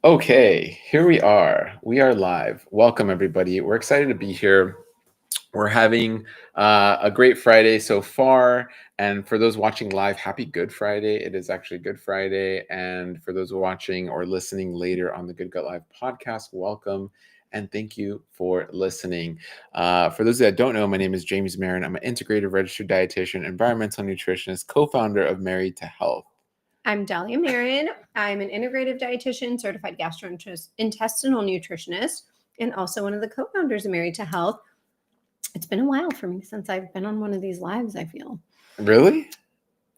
Okay, here we are. We are live. Welcome, everybody. We're excited to be here. We're having a great Friday so far. And for those watching live, happy Good Friday. It is actually Good Friday. And for those watching or listening later on the Good Gut Live podcast, welcome. And thank you for listening. For those that don't know, my name is James Marin. I'm an integrative registered dietitian, environmental nutritionist, co founder of Married to Health. I'm Dahlia Marin. I'm an integrative dietitian, certified gastrointestinal nutritionist, and also one of the co-founders of Married to Health. It's been a while for me since I've been on one of these lives, I feel. Really?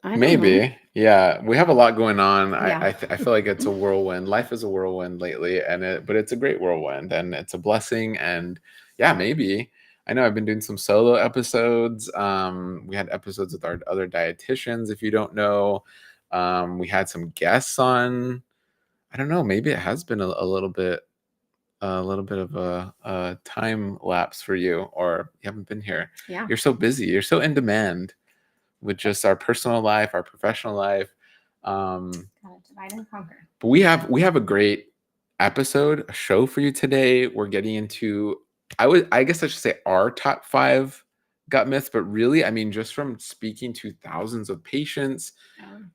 I don't Maybe. know. Yeah, we have a lot going on. Yeah. I feel like it's a whirlwind. Life is a whirlwind lately, but it's a great whirlwind, and it's a blessing. And yeah, maybe. I know I've been doing some solo episodes. We had episodes with our other dietitians. If you don't know, we had some guests on. I don't know. Maybe it has been a little bit of a time lapse for you, or you haven't been here. Yeah. You're so busy. You're so in demand with just our personal life, our professional life. Gotta divide and conquer. But we have a great episode, a show for you today. We're getting into I guess I should say our top 5 gut myths, but really, I mean, just from speaking to thousands of patients,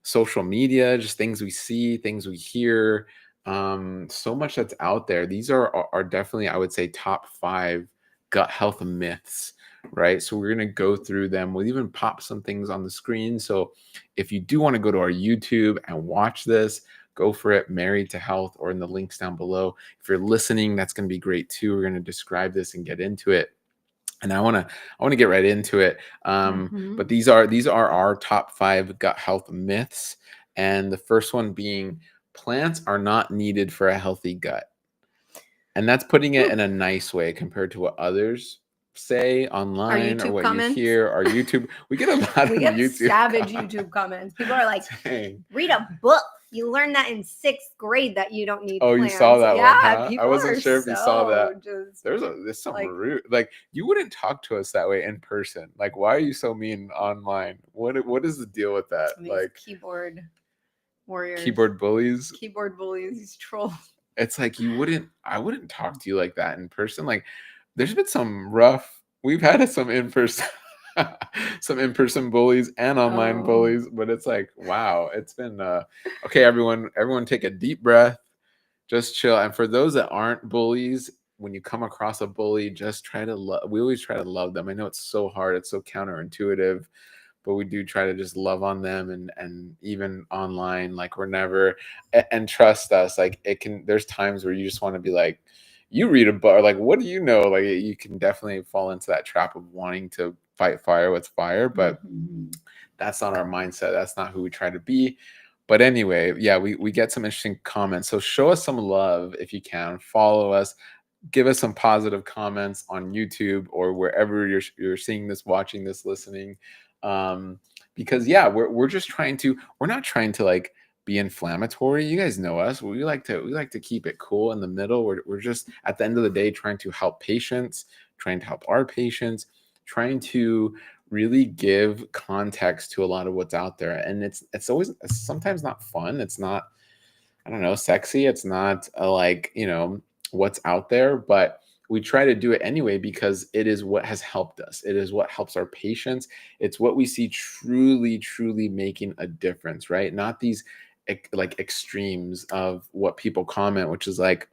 social media, just things we see, things we hear, so much that's out there. These are definitely, I would say, top 5 gut health myths, right? So we're going to go through them. We'll even pop some things on the screen. So if you do want to go to our YouTube and watch this, go for it. Married to Health, or in the links down below. If you're listening, that's going to be great too. We're going to describe this and get into it. And I want to get right into it. But these are our top 5 gut health myths. And the first one being, plants are not needed for a healthy gut. And that's putting it in a nice way compared to what others say online or what comments? you hear. Our YouTube, we get a lot We of get YouTube savage YouTube comments. People are like, Dang. read a book. You learned that in 6th grade that you don't need Oh, plants. you saw that one, huh? People I wasn't sure if you saw that. Just, There's some rude, like, you wouldn't talk to us that way in person. Like, why are you so mean online? What is the deal with that? Like, keyboard warriors, keyboard bullies, these trolls. It's like I wouldn't talk to you like that in person. Like, there's been we've had some in-person some in-person bullies and online bullies, but it's like, wow, it's been okay, everyone take a deep breath, just chill. And for those that aren't bullies, when you come across a bully, just try to we always try to love them. I know it's so hard, it's so counterintuitive, but we do try to just love on them, and even online, like, we're never, and trust us, like, there's times where you just want to be like, you read a book, like, what do you know? Like, you can definitely fall into that trap of wanting to fight fire with fire, but that's not our mindset. That's not who we try to be. But anyway, yeah, we get some interesting comments. So show us some love if you can. Follow us. Give us some positive comments on YouTube or wherever you're seeing this, watching this, listening. Because yeah, we're not trying to like be inflammatory. You guys know us. We like to keep it cool in the middle. We're just, at the end of the day, trying to help patients, trying to help our patients, trying to really give context to a lot of what's out there. And it's sometimes not fun. It's not, I don't know, sexy. It's not like, what's out there, but we try to do it anyway because it is what has helped us. It is what helps our patients. It's what we see truly making a difference, right? Not these like extremes of what people comment, which is like,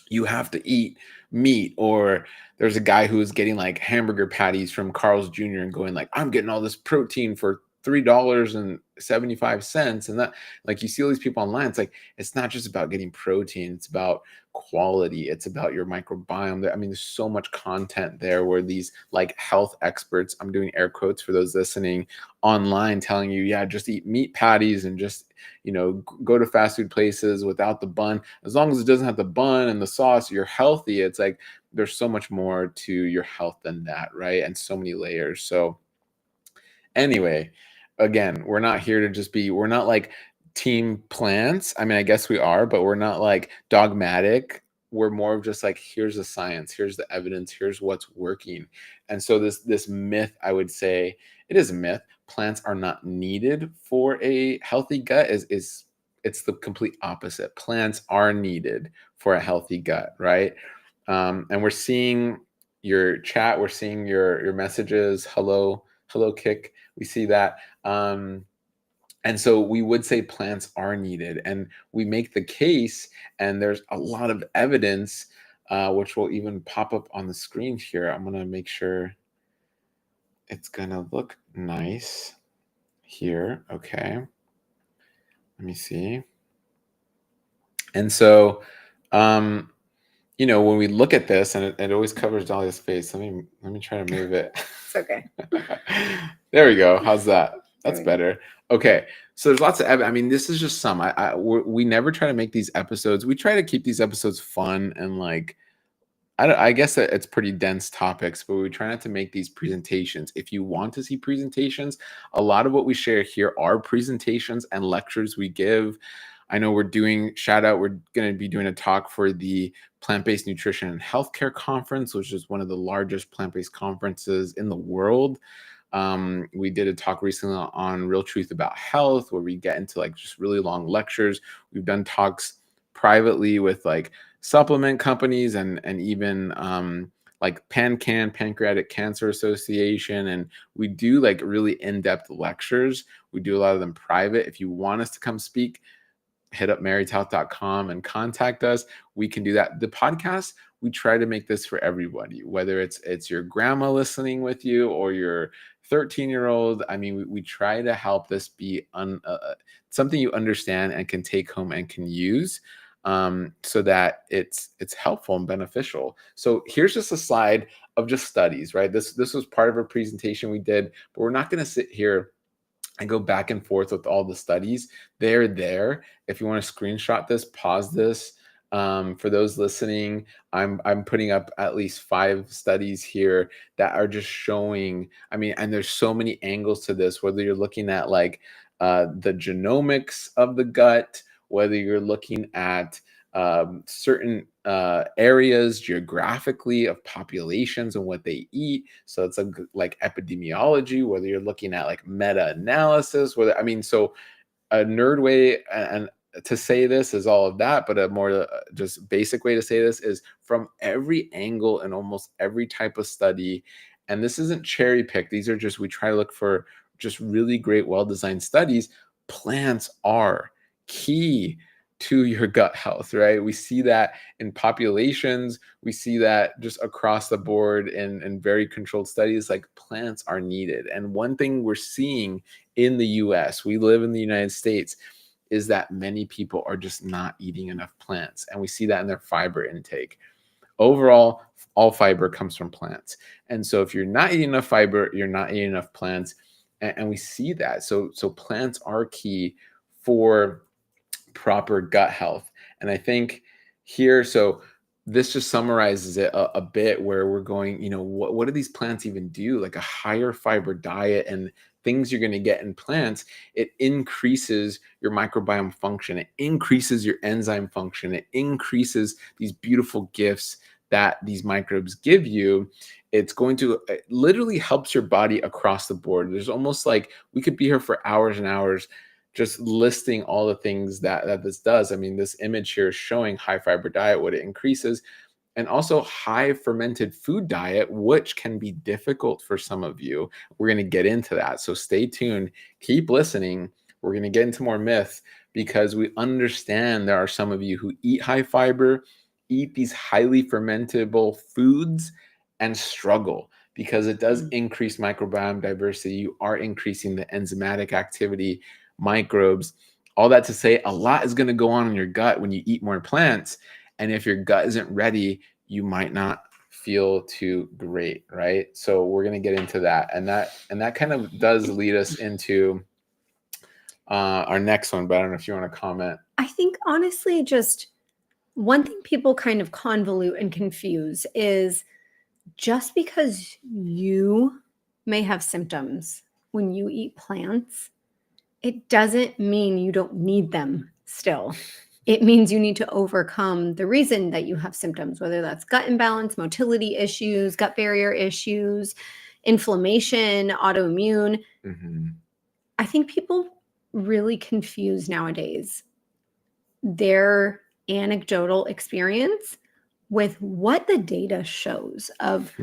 you have to eat meat, or there's a guy who's getting like hamburger patties from Carl's Jr. and going like, I'm getting all this protein for $3.75. And that, like, you see all these people online, it's like, it's not just about getting protein, it's about quality, it's about your microbiome. I mean, there's so much content there where these like health experts, I'm doing air quotes for those listening, online, telling you, yeah, just eat meat patties and just, go to fast food places without the bun. As long as it doesn't have the bun and the sauce, you're healthy. It's like, there's so much more to your health than that, right? And so many layers. So anyway, again, we're not here to just we're not like team plants. I mean, I guess we are, but we're not like dogmatic. We're more of just like, here's the science, here's the evidence, here's what's working. And so this myth, I would say, it is a myth. Plants are not needed for a healthy gut is it's the complete opposite. Plants are needed for a healthy gut, right? And we're seeing your chat, we're seeing your messages. Hello, Kick. We see that. And so we would say plants are needed, and we make the case, and there's a lot of evidence, which will even pop up on the screen here. I'm gonna make sure it's gonna look nice here. Okay, let me see. And so, um, when we look at this, and it always covers Dahlia's face. Let me try to move it. It's okay. There we go. How's that? That's There we go. better. Okay. So there's lots of I mean, this is just some. We never try to make these episodes. We try to keep these episodes fun and like I guess that it's pretty dense topics, but we try not to make these presentations. If you want to see presentations, a lot of what we share here are presentations and lectures we give. I know we're doing shout out. We're going to be doing a talk for the Plant-Based Nutrition and Healthcare Conference, which is one of the largest plant-based conferences in the world. We did a talk recently on Real Truth About Health, where we get into like just really long lectures. We've done talks privately with like supplement companies and even like Pancreatic Cancer Association, and we do like really in-depth lectures. We do a lot of them private. If you want us to come speak, hit up marytouth.com and contact us. We can do that. The podcast, we try to make this for everybody, whether it's your grandma listening with you or your 13-year-old. I mean, we try to help this be something you understand and can take home and can use, so that it's helpful and beneficial. So here's just a slide of just studies, right? This was part of a presentation we did, but we're not going to sit here and go back and forth with all the studies. They're there. If you want to screenshot this, pause this. For those listening, I'm putting up at least 5 studies here that are just showing. I mean, and there's so many angles to this. Whether you're looking at like the genomics of the gut, whether you're looking at certain areas geographically of populations and what they eat. So it's like epidemiology, whether you're looking at like meta-analysis, whether, I mean, so a nerd way and to say this is all of that, but a more just basic way to say this is from every angle and almost every type of study. And this isn't cherry picked. These are just, we try to look for just really great, well-designed studies. Plants are key to your gut health, right? We see that in populations. We see that just across the board in very controlled studies, like plants are needed. And one thing we're seeing in the US, we live in the United States, is that many people are just not eating enough plants. And we see that in their fiber intake. Overall, all fiber comes from plants. And so if you're not eating enough fiber, you're not eating enough plants. And we see that. So plants are key for proper gut health. And I think here, so this just summarizes it a bit, where we're going, what do these plants even do? Like a higher fiber diet and things you're going to get in plants, it increases your microbiome function. It increases your enzyme function. It increases these beautiful gifts that these microbes give you. It's going to, it literally helps your body across the board. There's almost like we could be here for hours and hours just listing all the things that this does. I mean, this image here is showing high fiber diet, what it increases, and also high fermented food diet, which can be difficult for some of you. We're going to get into that. So stay tuned, keep listening. We're going to get into more myths, because we understand there are some of you who eat high fiber, eat these highly fermentable foods, and struggle, because it does increase microbiome diversity. You are increasing the enzymatic activity, microbes. All that to say, a lot is going to go on in your gut when you eat more plants. And if your gut isn't ready, you might not feel too great, right? So we're going to get into that. And that kind of does lead us into our next one, but I don't know if you want to comment. I think honestly, just one thing people kind of convolute and confuse is just because you may have symptoms when you eat plants, it doesn't mean you don't need them still. It means you need to overcome the reason that you have symptoms, whether that's gut imbalance, motility issues, gut barrier issues, inflammation, autoimmune. Mm-hmm. I think people really confuse nowadays their anecdotal experience with what the data shows of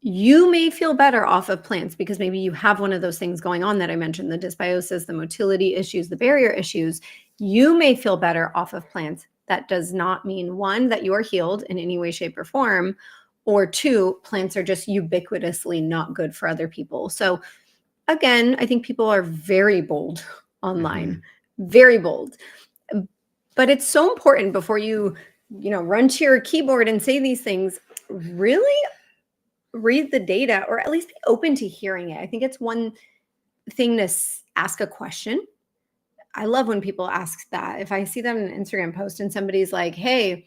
you may feel better off of plants because maybe you have one of those things going on that I mentioned, the dysbiosis, the motility issues, the barrier issues. You may feel better off of plants. That does not mean, one, that you are healed in any way, shape, or form, or two, plants are just ubiquitously not good for other people. So again, I think people are very bold online, very bold. But it's so important before you run to your keyboard and say these things, really read the data or at least be open to hearing it. I think it's one thing to ask a question. I love when people ask that. If I see them in an Instagram post and somebody's like, hey,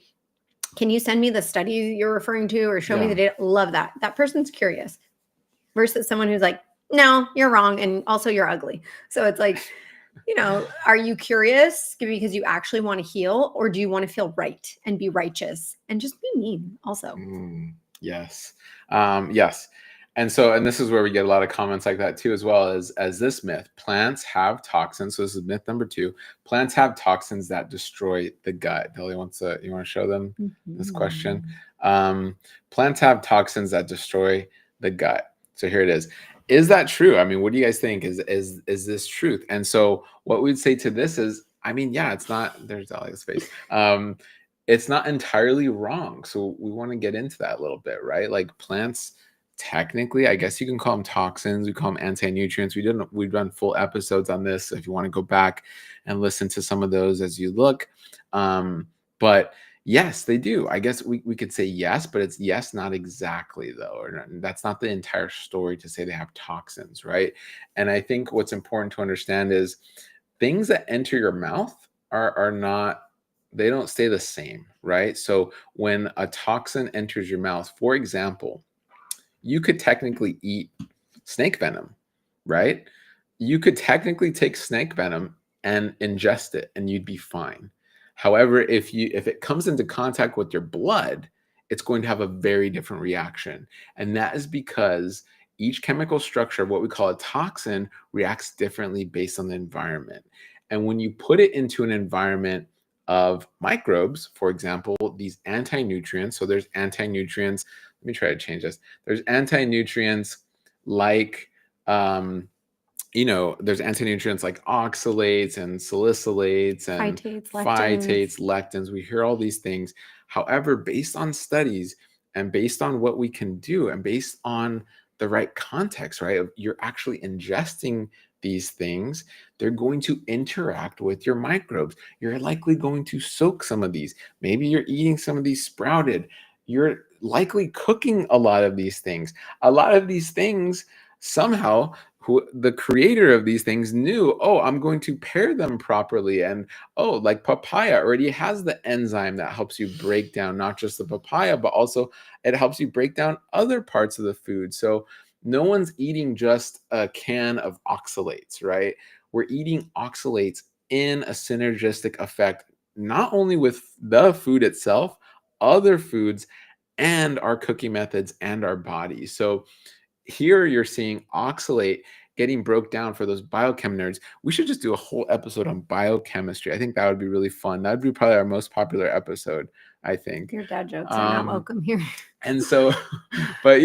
can you send me the study you're referring to or show me the data? Love that. That person's curious versus someone who's like, no, you're wrong. And also you're ugly. So it's like, are you curious because you actually want to heal, or do you want to feel right and be righteous and just be mean also? Yes. Yes. And this is where we get a lot of comments like that too, as well as this myth. Plants have toxins. So this is myth number 2. Plants have toxins that destroy the gut. Dolly you want to show them this question? Plants have toxins that destroy the gut. So here it is. Is that true? I mean, what do you guys think? Is this truth? And so what we'd say to this is, I mean, yeah, it's not, there's Dolly's face. It's not entirely wrong. So we want to get into that a little bit, right? Like plants, technically, I guess you can call them toxins. We call them anti-nutrients. We've done full episodes on this. If you want to go back and listen to some of those as you look. But yes, they do. I guess we could say yes, but it's yes, not exactly though. Or that's not the entire story to say they have toxins, right? And I think what's important to understand is things that enter your mouth are not, they don't stay the same, right? So when a toxin enters your mouth, for example, you could technically eat snake venom, right? You could technically take snake venom and ingest it and you'd be fine. However, if it comes into contact with your blood, it's going to have a very different reaction. And that is because each chemical structure, what we call a toxin, reacts differently based on the environment. And when you put it into an environment of microbes, for example, these anti-nutrients, so there's anti-nutrients, let me try to change this. There's anti-nutrients like, there's anti-nutrients like oxalates and salicylates and phytates, lectins. We hear all these things. However, based on studies and based on what we can do and based on the right context, right, you're actually ingesting these things, they're going to interact with your microbes. You're likely going to soak some of these. Maybe you're eating some of these sprouted. You're likely cooking a lot of these things. A lot of these things, somehow, the creator of these things knew, oh, I'm going to pair them properly. And oh, like papaya already has the enzyme that helps you break down not just the papaya, but also it helps you break down other parts of the food. So no one's eating just a can of oxalates, right? We're eating oxalates in a synergistic effect, not only with the food itself, other foods, and our cooking methods and our body. So here you're seeing oxalate getting broke down for those biochem nerds. We should just do a whole episode on biochemistry. I think that would be really fun. That would be probably our most popular episode, I think. Your dad jokes are not welcome here. And so, but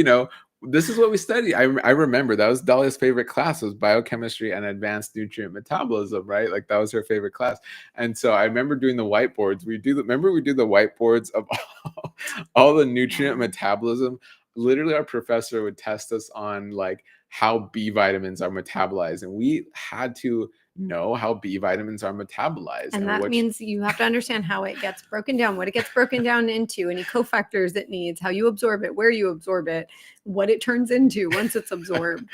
this is what we study. I remember that was Dahlia's favorite class, was biochemistry and advanced nutrient metabolism, right? Like that was her favorite class. And so I remember doing the whiteboards. We do the whiteboards of all the nutrient metabolism. Literally our professor would test us on like how B vitamins are metabolized, and we had to know how B vitamins are metabolized. And that means you have to understand how it gets broken down, what it gets broken down into, any cofactors it needs, how you absorb it, where you absorb it, what it turns into once it's absorbed.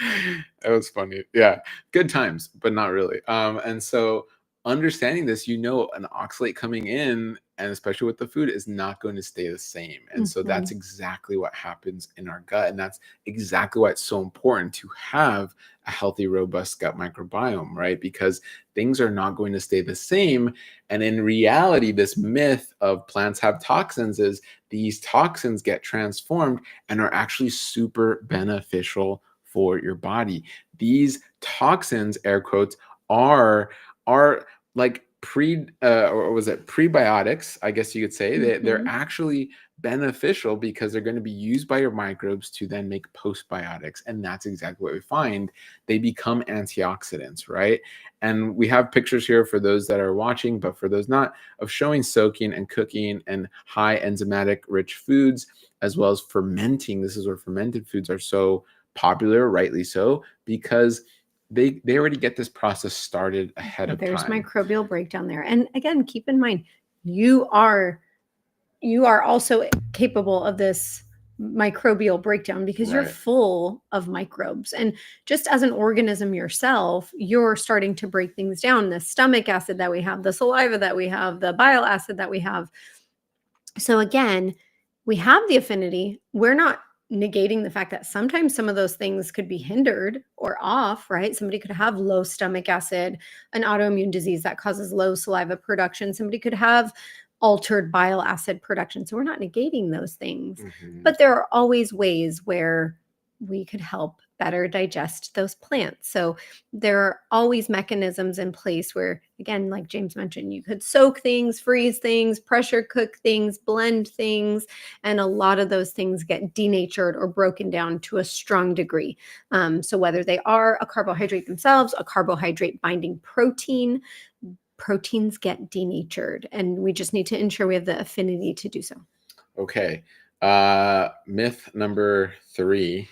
That was funny. Yeah. Good times, but not really. And so understanding this, an oxalate coming in, and especially with the food, is not going to stay the same. And so that's exactly what happens in our gut. And that's exactly why it's so important to have a healthy, robust gut microbiome, right? Because things are not going to stay the same. And in reality, this myth of plants have toxins is these toxins get transformed and are actually super beneficial for your body. These toxins, air quotes, are like or was it prebiotics, I guess you could say. They're Mhm. actually beneficial because they're going to be used by your microbes to then make postbiotics. And that's exactly what we find. They become antioxidants, right? And we have pictures here for those that are watching, but for those not, of showing soaking and cooking and high enzymatic rich foods, as well as fermenting. This is where fermented foods are so popular, rightly so, because they already get this process started ahead of There's time. microbial breakdown there. And again, keep in mind, you are also capable of this microbial breakdown because you're Right. full of microbes. And just as an organism yourself, you're starting to break things down. The stomach acid that we have, the saliva that we have, the bile acid that we have. So again, we have the affinity. We're not negating the fact that sometimes some of those things could be hindered or off, right? Somebody could have low stomach acid, an autoimmune disease that causes low saliva production. Somebody could have altered bile acid production. So we're not negating those things. Mhm. But there are always ways where we could help better digest those plants. So there are always mechanisms in place where, again, like James mentioned, you could soak things, freeze things, pressure cook things, blend things, and a lot of those things get denatured or broken down to a strong degree. So whether they are a carbohydrate themselves, a carbohydrate binding protein, proteins get denatured, and we just need to ensure we have the affinity to do so. Okay. Myth number 3.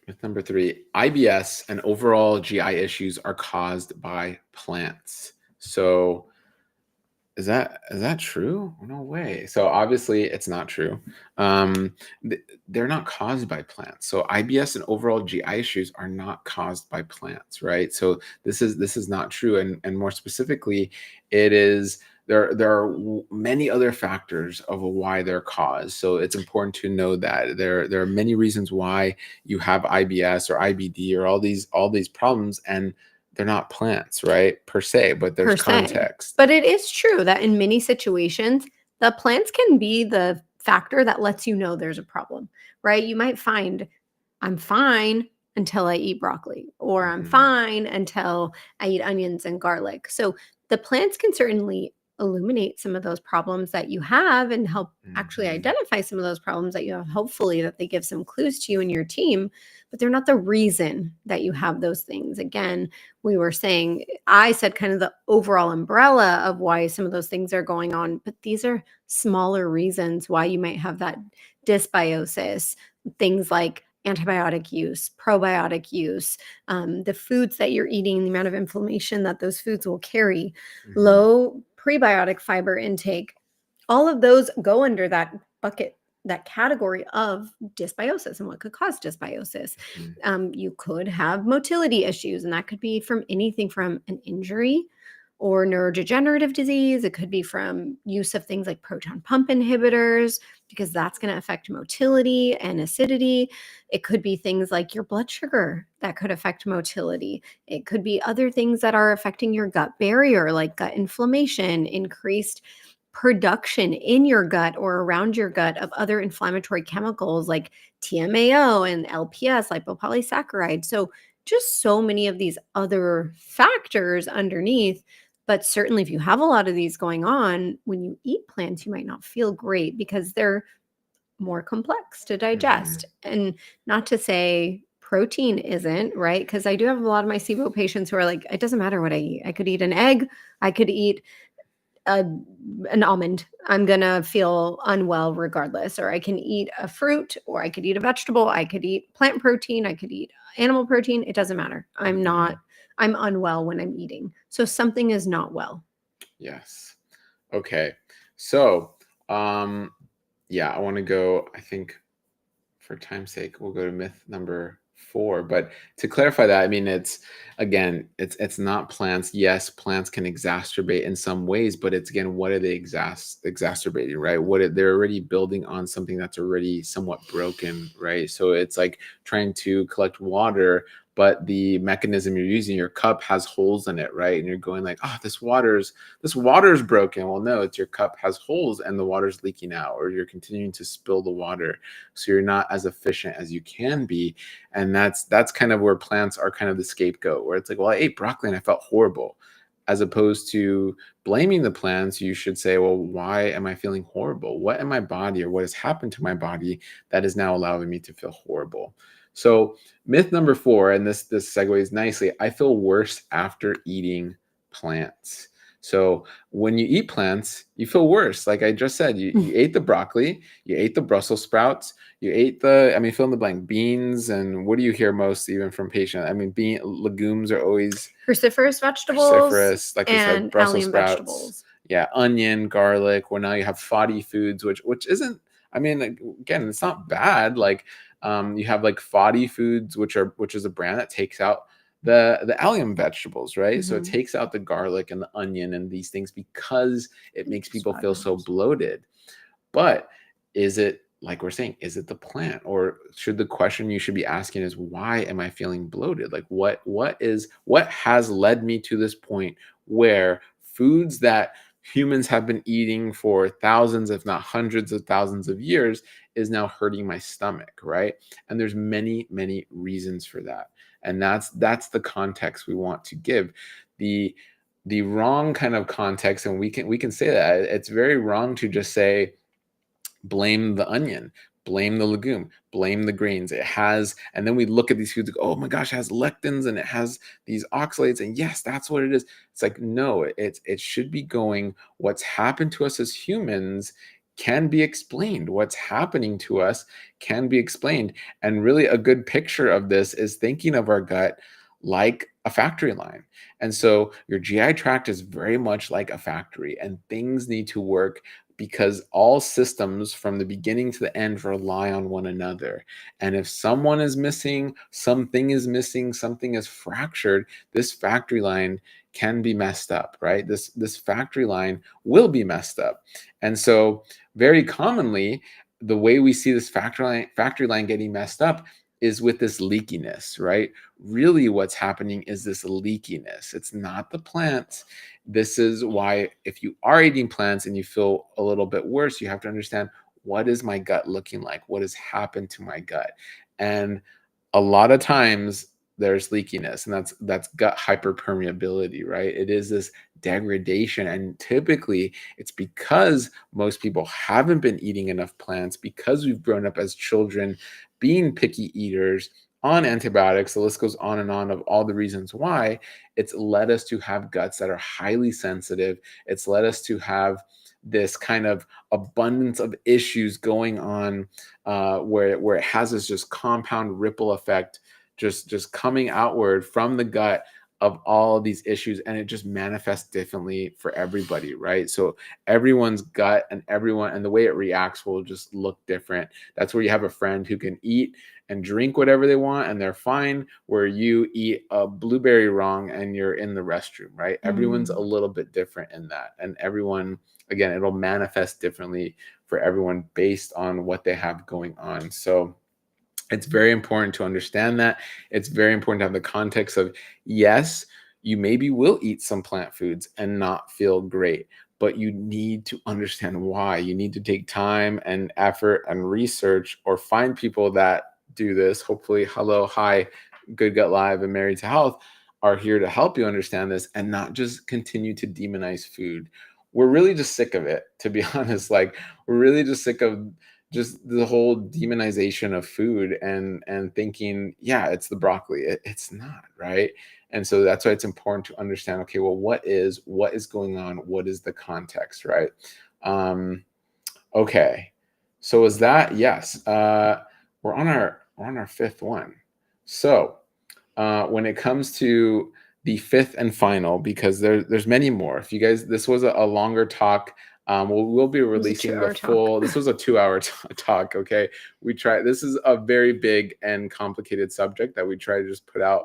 Myth number 3, IBS and overall GI issues are caused by plants. So is that true? No way. So obviously it's not true. They're not caused by plants. So IBS and overall GI issues are not caused by plants, right? So this is not true. And more specifically, it is there are many other factors of why they're caused. So it's important to know that there are many reasons why you have IBS or IBD or all these problems, and they're not plants, right? Per se, but there's Per se. context. But it is true that in many situations, the plants can be the factor that lets you know there's a problem, right? You might find I'm fine until I eat broccoli, or I'm Mhm. fine until I eat onions and garlic. So the plants can certainly illuminate some of those problems that you have and help actually Mhm. identify some of those problems that you have. Hopefully, that they give some clues to you and your team, but they're not the reason that you have those things. Again, we were saying, I said kind of the overall umbrella of why some of those things are going on, but these are smaller reasons why you might have that dysbiosis. Things like antibiotic use, probiotic use, the foods that you're eating, the amount of inflammation that those foods will carry, Mhm. low prebiotic fiber intake, all of those go under that bucket, that category of dysbiosis and what could cause dysbiosis. Mhm. You could have motility issues, and that could be from anything from an injury or neurodegenerative disease. It could be from use of things like proton pump inhibitors, because that's going to affect motility and acidity. It could be things like your blood sugar that could affect motility. It could be other things that are affecting your gut barrier, like gut inflammation, increased production in your gut or around your gut of other inflammatory chemicals like TMAO and LPS, lipopolysaccharide. So, just so many of these other factors underneath. But certainly, if you have a lot of these going on, when you eat plants, you might not feel great because they're more complex to digest. Mhm. And not to say protein isn't, right? Because I do have a lot of my SIBO patients who are like, it doesn't matter what I eat. I could eat an egg, I could eat a, an almond. I'm going to feel unwell regardless. Or I can eat a fruit, or I could eat a vegetable. I could eat plant protein. I could eat animal protein. It doesn't matter. Mhm. I'm unwell when I'm eating. So something is not well. Yes. Okay. So, yeah, I want to go, I think for time's sake, we'll go to myth number 4. But to clarify that, I mean, it's not plants. Yes, plants can exacerbate in some ways, but it's again, what are they exacerbating, right? They're already building on something that's already somewhat broken, right? So it's like trying to collect water but the mechanism you're using, your cup has holes in it, right? And you're going like, oh, this water's broken. Well, no, it's your cup has holes and the water's leaking out, or you're continuing to spill the water, so you're not as efficient as you can be. And that's kind of where plants are kind of the scapegoat, where it's like, well, I ate broccoli and I felt horrible. As opposed to blaming the plants, you should say, well, why am I feeling horrible? What in my body or what has happened to my body that is now allowing me to feel horrible? So myth number 4, and this segues nicely, I feel worse after eating plants. So when you eat plants, you feel worse. Like I just said, you ate the broccoli, you ate the Brussels sprouts, you ate fill in the blank, beans, and what do you hear most even from patients? Legumes are always Cruciferous vegetables cruciferous, like we said, and Brussels allium sprouts. vegetables. Yeah, onion, garlic. Well, now you have fatty foods, which isn't. Again, it's not bad. Like, you have like fatty foods, which is a brand that takes out the allium vegetables, right? So it takes out the garlic and the onion and these things because it makes people feel so bloated. But is it, like we're saying, is it the plant, or should the question you should be asking is, why am I feeling bloated? Like what has led me to this point where foods that humans have been eating for thousands, if not hundreds of thousands of years, is now hurting my stomach, right? And there's many reasons for that. And that's the context we want to give. The wrong kind of context, and we can say that it's very wrong to just say blame the onion, blame the legume, blame the grains. It has, and then we look at these foods like, oh my gosh, it has lectins and it has these oxalates, and yes, that's what it is. It's like, no, it should be going, what's happened to us as humans can be explained. What's happening to us can be explained. And really a good picture of this is thinking of our gut like a factory line. And so your GI tract is very much like a factory, and things need to work because all systems from the beginning to the end rely on one another. And if someone is missing, something is fractured, this factory line can be messed up, right? This factory line will be messed up. And so very commonly, the way we see this factory line getting messed up is with this leakiness, right? Really what's happening is this leakiness. It's not the plants. This is why if you are eating plants and you feel a little bit worse, you have to understand, what is my gut looking like? What has happened to my gut? And a lot of times there's leakiness, and that's gut hyperpermeability, right? It is this degradation, and typically it's because most people haven't been eating enough plants, because we've grown up as children being picky eaters on antibiotics. The list goes on and on of all the reasons why. It's led us to have guts that are highly sensitive. It's led us to have this kind of abundance of issues going on, where it has this just compound ripple effect, just coming outward from the gut of all of these issues, and it just manifests differently for everybody, right? So everyone's gut and the way it reacts will just look different. That's where you have a friend who can eat and drink whatever they want and they're fine, where you eat a blueberry wrong and you're in the restroom, right? Everyone's a little bit different in that, and everyone, again, it'll manifest differently for everyone based on what they have going on. So it's very important to understand that. It's very important to have the context of, yes, you maybe will eat some plant foods and not feel great, but you need to understand why. You need to take time and effort and research, or find people that do this. Hopefully, hello, hi, Good Gut Live and Married to Health are here to help you understand this and not just continue to demonize food. We're really just sick of it, to be honest. Like, we're really just sick of just the whole demonization of food and thinking, yeah, it's the broccoli. It's not, right? And so that's why it's important to understand, okay, well, what is going on? What is the context, right? Okay. So is that, yes. We're on our fifth one. So when it comes to the fifth and final, because there's many more. If you guys, this was a longer talk. We'll be releasing the full. This was a 2-hour talk. Okay, this is a very big and complicated subject that we try to just put out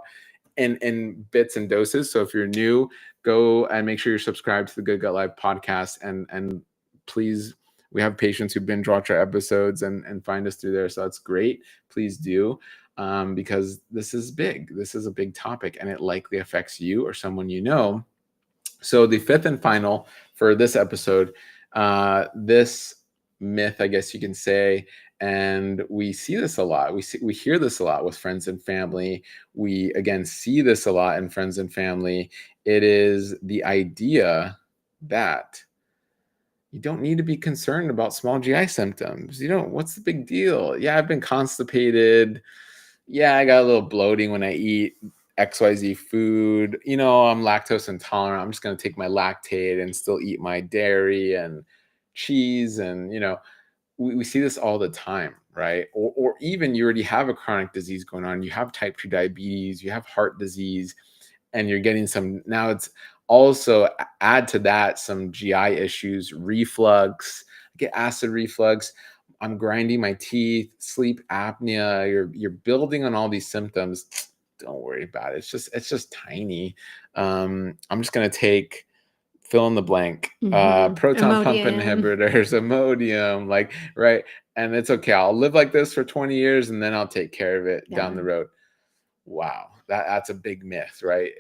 in bits and doses. So if you're new, go and make sure you're subscribed to the Good Gut Live podcast, and please, we have patients who binge watch our episodes and find us through there. So that's great. Please do. because this is big. This is a big topic, and it likely affects you or someone you know. So the fifth and final for this episode, this myth, I guess you can say, and we see this a lot. We hear this a lot with friends and family. We again see this a lot in friends and family. It is the idea that you don't need to be concerned about small GI symptoms. You don't, what's the big deal? Yeah, I've been constipated. Yeah, I got a little bloating when I eat XYZ food. I'm lactose intolerant. I'm just going to take my lactate and still eat my dairy and cheese. And, we see this all the time, right? Or even you already have a chronic disease going on. You have type 2 diabetes, you have heart disease, and you're getting some, now it's also add to that some GI issues, reflux, get acid reflux. I'm grinding my teeth, sleep apnea. You're building on all these symptoms. Don't worry about it. It's just tiny. I'm just gonna take fill in the blank. Proton pump Imodium. inhibitors, Imodium, like right, and it's okay. I'll live like this for 20 years, and then I'll take care of it down the road. Wow, that's a big myth, right?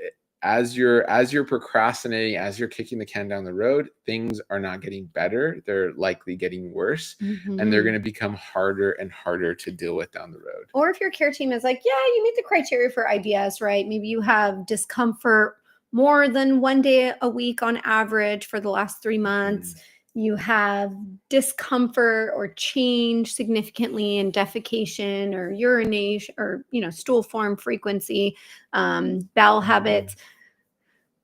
As you're procrastinating, as you're kicking the can down the road, things are not getting better. They're likely getting worse, and they're going to become harder and harder to deal with down the road. Or if your care team is like, yeah, you meet the criteria for IBS, right? Maybe you have discomfort more than 1 day a week on average for the last 3 months. You have discomfort or change significantly in defecation or urination or, stool form frequency, bowel habits,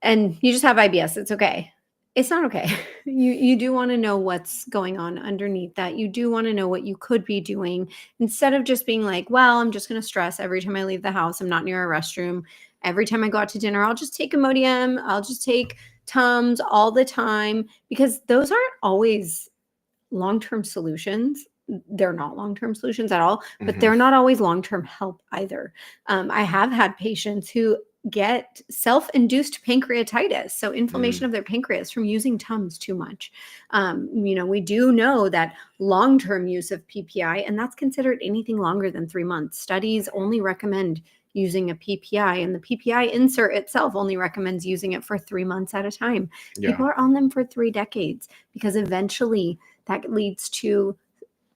and you just have IBS. It's okay. It's not okay. You do want to know what's going on underneath that. You do want to know what you could be doing instead of just being like, well, I'm just going to stress every time I leave the house. I'm not near a restroom. Every time I go out to dinner, I'll just take Imodium. I'll just take Tums all the time, because those aren't always long-term solutions. They're not long-term solutions at all, but they're not always long-term help either. I have had patients who get self-induced pancreatitis, so inflammation of their pancreas from using Tums too much. We do know that long-term use of PPI, and that's considered anything longer than 3 months. Studies only recommend using a PPI, and the PPI insert itself only recommends using it for 3 months at a time. People are on them for 3 decades because eventually that leads to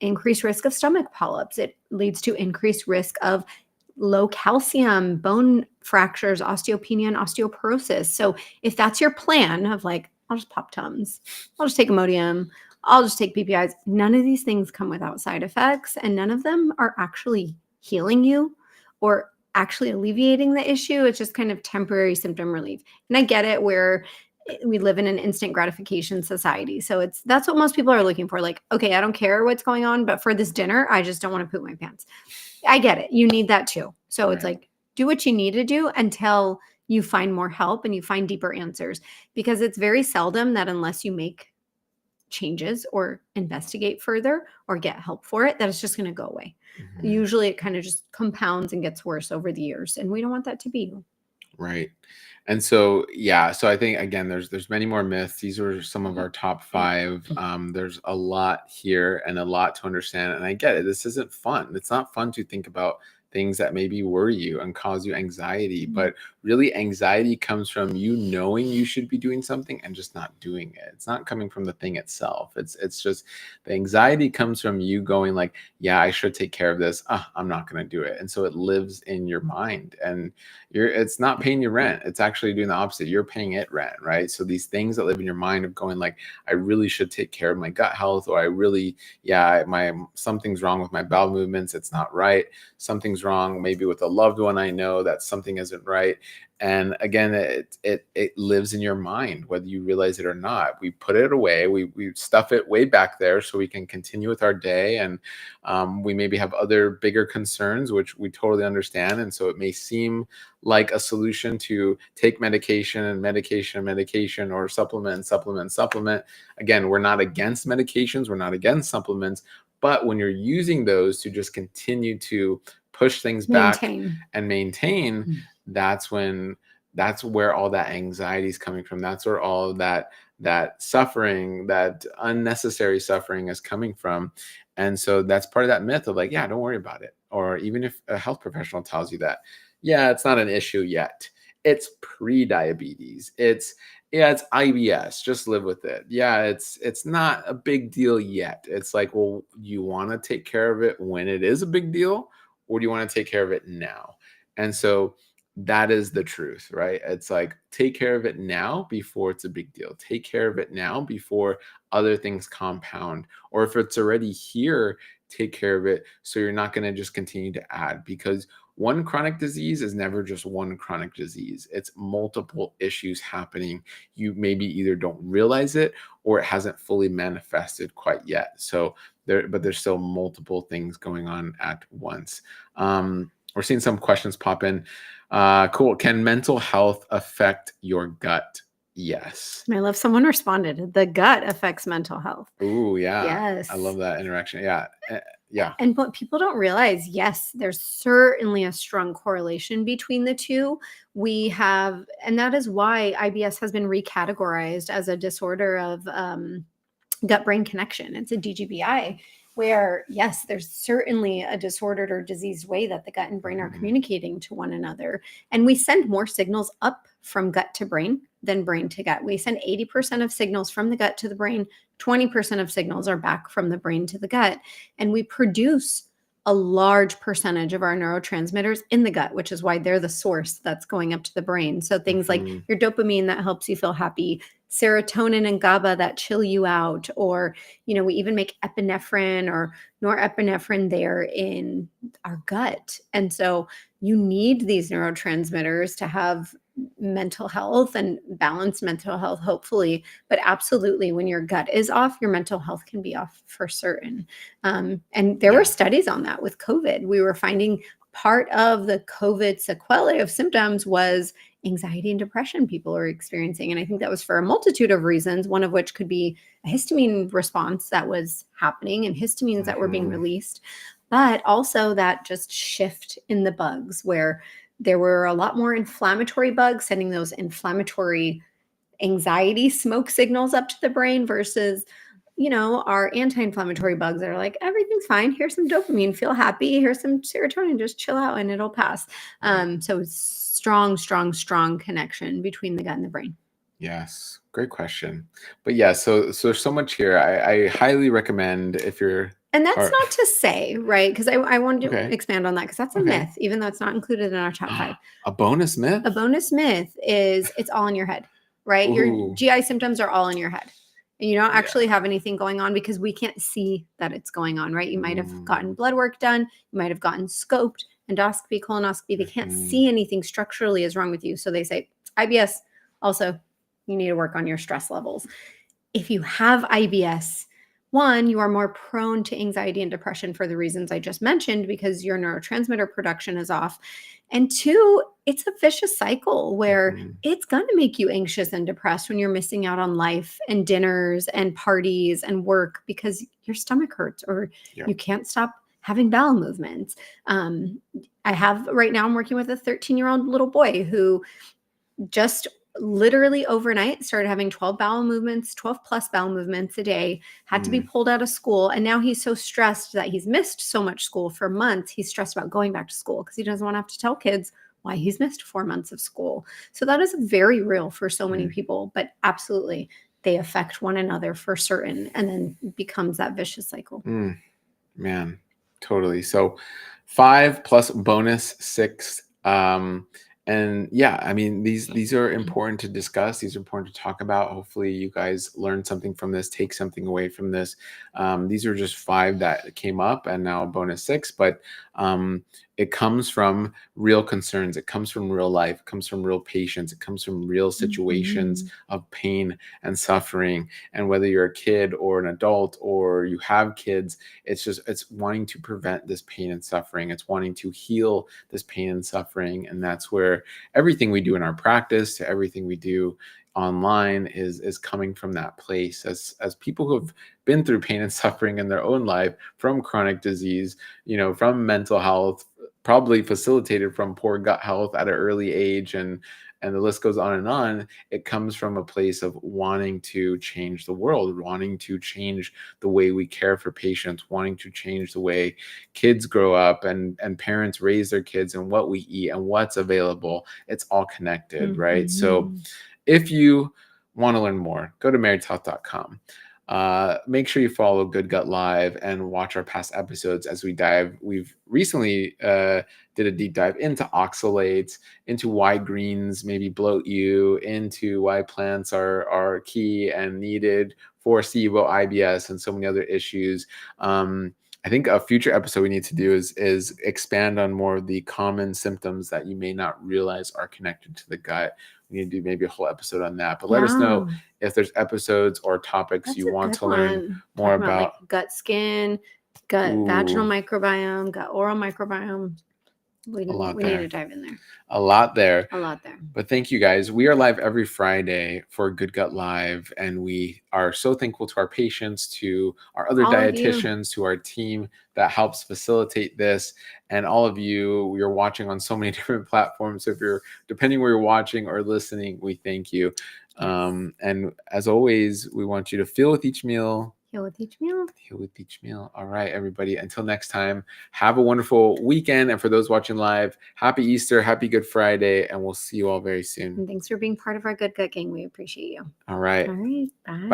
increased risk of stomach polyps. It leads to increased risk of low calcium, bone fractures, osteopenia, and osteoporosis. So if that's your plan of like, I'll just pop Tums, I'll just take Imodium, I'll just take PPIs, none of these things come without side effects, and none of them are actually healing you or actually alleviating the issue. It's just kind of temporary symptom relief. And I get it, where we live in an instant gratification society. So that's what most people are looking for. Like, okay, I don't care what's going on, but for this dinner, I just don't want to poop my pants. I get it. You need that too. So it's like, do what you need to do until you find more help and you find deeper answers, because it's very seldom that unless you make changes or investigate further or get help for it, that it's just going to go away. Usually it kind of just compounds and gets worse over the years, and we don't want that to be. Right. And so, so I think, again, there's many more myths. These are some of our top 5. There's a lot here and a lot to understand. And I get it. This isn't fun. It's not fun to think about things that maybe worry you and cause you anxiety. But really, anxiety comes from you knowing you should be doing something and just not doing it. It's not coming from the thing itself. It's just the anxiety comes from you going like, yeah, I should take care of this. I'm not going to do it. And so it lives in your mind, and it's not paying you rent. It's actually doing the opposite. You're paying it rent, right? So these things that live in your mind of going like, I really should take care of my gut health, or I really, something's wrong with my bowel movements. It's not right. Something's wrong maybe with a loved one I know, that something isn't right. And again, it lives in your mind, whether you realize it or not. We put it away. We stuff it way back there so we can continue with our day. And we maybe have other bigger concerns, which we totally understand. And so it may seem like a solution to take medication and medication and medication, or supplement and supplement and supplement. Again, we're not against medications. We're not against supplements. But when you're using those to just continue to push things back and maintain, that's where all that anxiety is coming from. That's where all that suffering, that unnecessary suffering, is coming from. And so that's part of that myth of like, yeah, don't worry about it. or even if a health professional tells you that, yeah, it's not an issue yet. It's pre-diabetes. It's IBS. Just live with it. Yeah, it's not a big deal yet. It's like, well, you want to take care of it when it is a big deal, or do you want to take care of it now? And so that is the truth, right? It's like, take care of it now before it's a big deal. Take care of it now before other things compound. Or if it's already here, take care of it so you're not going to just continue to add, because one chronic disease is never just one chronic disease. It's multiple issues happening. You maybe either don't realize it or it hasn't fully manifested quite yet. So there's still multiple things going on at once. We're seeing some questions pop in. Cool. Can mental health affect your gut? Yes. I love someone responded, the gut affects mental health. Ooh, yeah. Yes. I love that interaction. Yeah. Yeah. And what people don't realize, yes, there's certainly a strong correlation between the two. And that is why IBS has been recategorized as a disorder of gut-brain connection. It's a DGBI, where, yes, there's certainly a disordered or diseased way that the gut and brain are communicating to one another. And we send more signals up from gut to brain than brain to gut. We send 80% of signals from the gut to the brain, 20% of signals are back from the brain to the gut. And we produce a large percentage of our neurotransmitters in the gut, which is why they're the source that's going up to the brain. So things like your dopamine that helps you feel happy, serotonin and GABA that chill you out, or, we even make epinephrine or norepinephrine there in our gut. And so you need these neurotransmitters to have mental health and balanced mental health, hopefully. But absolutely, when your gut is off, your mental health can be off for certain. And there were studies on that with COVID. We were finding part of the COVID sequelae of symptoms was anxiety and depression people are experiencing. And I think that was for a multitude of reasons, one of which could be a histamine response that was happening and histamines that were being released, but also that just shift in the bugs where there were a lot more inflammatory bugs sending those inflammatory anxiety smoke signals up to the brain versus, our anti-inflammatory bugs that are like, everything's fine. Here's some dopamine, feel happy. Here's some serotonin, just chill out and it'll pass. So it's strong connection between the gut and the brain. Yes, great question. But yeah, so there's so much here. I highly recommend if you're. And that's not to say, right? Because I wanted to Okay. expand on that because that's a myth, even though it's not included in our top 5. A bonus myth? A bonus myth is it's all in your head, right? Your Ooh. GI symptoms are all in your head. And you don't actually have anything going on because we can't see that it's going on, right? You might have gotten blood work done. You might have gotten scoped, endoscopy, colonoscopy. They can't see anything structurally is wrong with you. So they say, IBS, also, you need to work on your stress levels. If you have IBS, one, you are more prone to anxiety and depression for the reasons I just mentioned because your neurotransmitter production is off. And two, it's a vicious cycle where it's going to make you anxious and depressed when you're missing out on life and dinners and parties and work because your stomach hurts or you can't stop having bowel movements. I'm working with a 13-year-old little boy who just literally overnight started having 12 plus bowel movements a day, had to be pulled out of school. And now he's so stressed that he's missed so much school for months. He's stressed about going back to school because he doesn't want to have to tell kids why he's missed 4 months of school. So that is very real for so many people, but absolutely they affect one another for certain and then becomes that vicious cycle. Man, totally. So 5 plus bonus 6. And yeah, I mean, these are important to discuss. These are important to talk about. Hopefully you guys learned something from this, take something away from this. These are just 5 that came up and now bonus 6, but it comes from real concerns. It comes from real life. It comes from real patients. It comes from real situations of pain and suffering. And whether you're a kid or an adult or you have kids, it's wanting to prevent this pain and suffering. It's wanting to heal this pain and suffering. And that's where everything we do in our practice to everything we do online is coming from that place as people who have been through pain and suffering in their own life from chronic disease, from mental health, probably facilitated from poor gut health at an early age and and the list goes on, it comes from a place of wanting to change the world, wanting to change the way we care for patients, wanting to change the way kids grow up and parents raise their kids and what we eat and what's available. It's all connected, right? So if you want to learn more, go to marriedhealth.com. Make sure you follow Good Gut Live and watch our past episodes as we've recently did a deep dive into oxalates, into why greens maybe bloat you, into why plants are key and needed for SIBO, IBS, and so many other issues. I think a future episode we need to do is expand on more of the common symptoms that you may not realize are connected to the gut. We need to do maybe a whole episode on that. But let us know if there's episodes or topics you want to learn more about. Like gut skin, gut vaginal microbiome, gut oral microbiome. We need to dive in there. A lot there. A lot there. But thank you guys. We are live every Friday for Good Gut Live, and we are so thankful to our patients, to our other dietitians, to our team that helps facilitate this, and all of you. You're watching on so many different platforms. So if you're, depending where you're watching or listening, we thank you. Yes. And as always, we want you to feel with each meal. Heal with each meal. Heal with each meal. All right, everybody. Until next time, have a wonderful weekend. And for those watching live, happy Easter, happy Good Friday, and we'll see you all very soon. And thanks for being part of our Good Gut gang. We appreciate you. All right. All right. Bye.